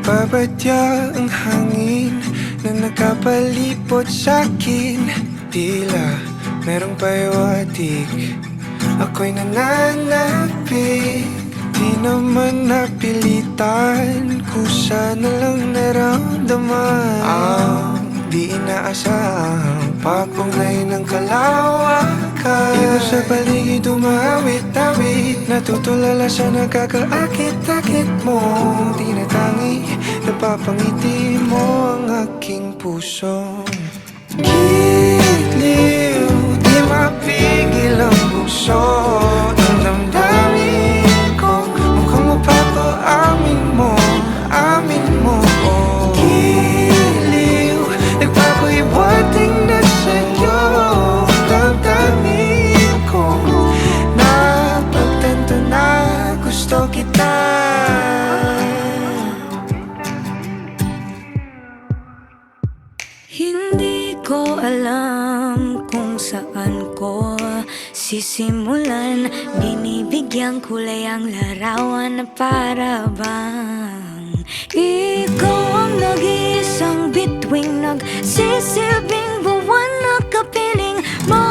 Nagbabadya ang hangin na nakapalipot sa'kin. Tila merong pahiwatig, ako'y nananapig. Di naman napilitan, kusa na lang naramdaman ang di inaasahang papunay ng kalawakan. Iba sa paligid umawit-awit, natutulala sa nakakaakit-akit mo. Di natangi, napapangiti mo ang aking puso. Giliw, di mapigil ang puso. Ang damdamin ko, mukhang mapapaamin mo, amin mo. Giliw, nagpapahiwatig na sa'yo. Damdamin ko, napagtanto na gusto kita. Hindi ko alam kung saan ko sisimulan. Binibigyan kulay ang larawan na para bang ikaw ang nag-iisang bituing, nagsisilbing buwan na kapiling mo.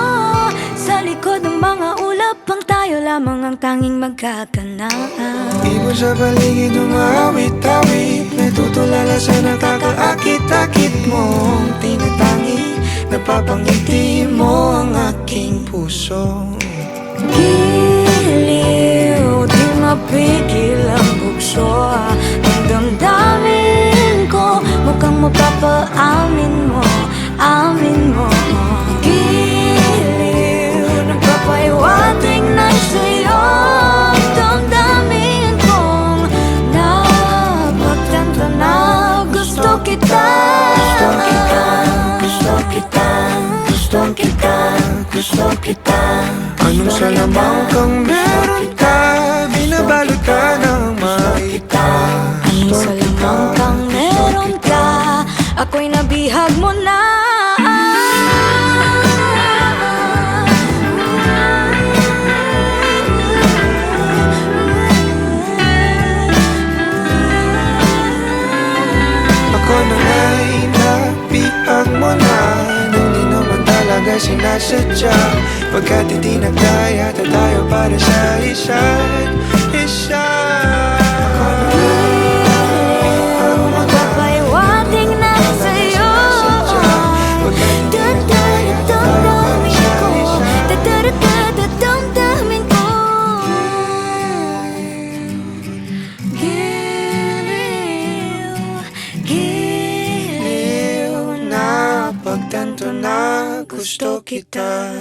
Sa likod ng mga ulap, ang tayo lamang ang tanging magkakanaan. Ibon sa paligid umawit-awit, natutulala sa nakakaakit-akit mo. Tinatangi, napapangiti mo ang aking puso. Giliw, di mapigil ang bugso. Ang damdamin ko, mukhang mapapaamin mo, amin mo. Giliw, nagpapahiwatig na sa'yo. Ang damdamin kong napagtanto na gusto kita. Gusto kita, gusto kita, gusto kita. Anong salamang kang meron ka, binabalot ka ng maita. Anong salamang kang meron ka, ako'y nabihag mo na. Ako na nga'y nabihag mo na, nang di naman talaga sinasadya. Pagkat hindi nagkaya tayo para sa isa't isa. Magpapahiwatig na sa'yo. Damdamin ko, damdamin ko. Giliw, giliw, Napagtanto na gusto kita.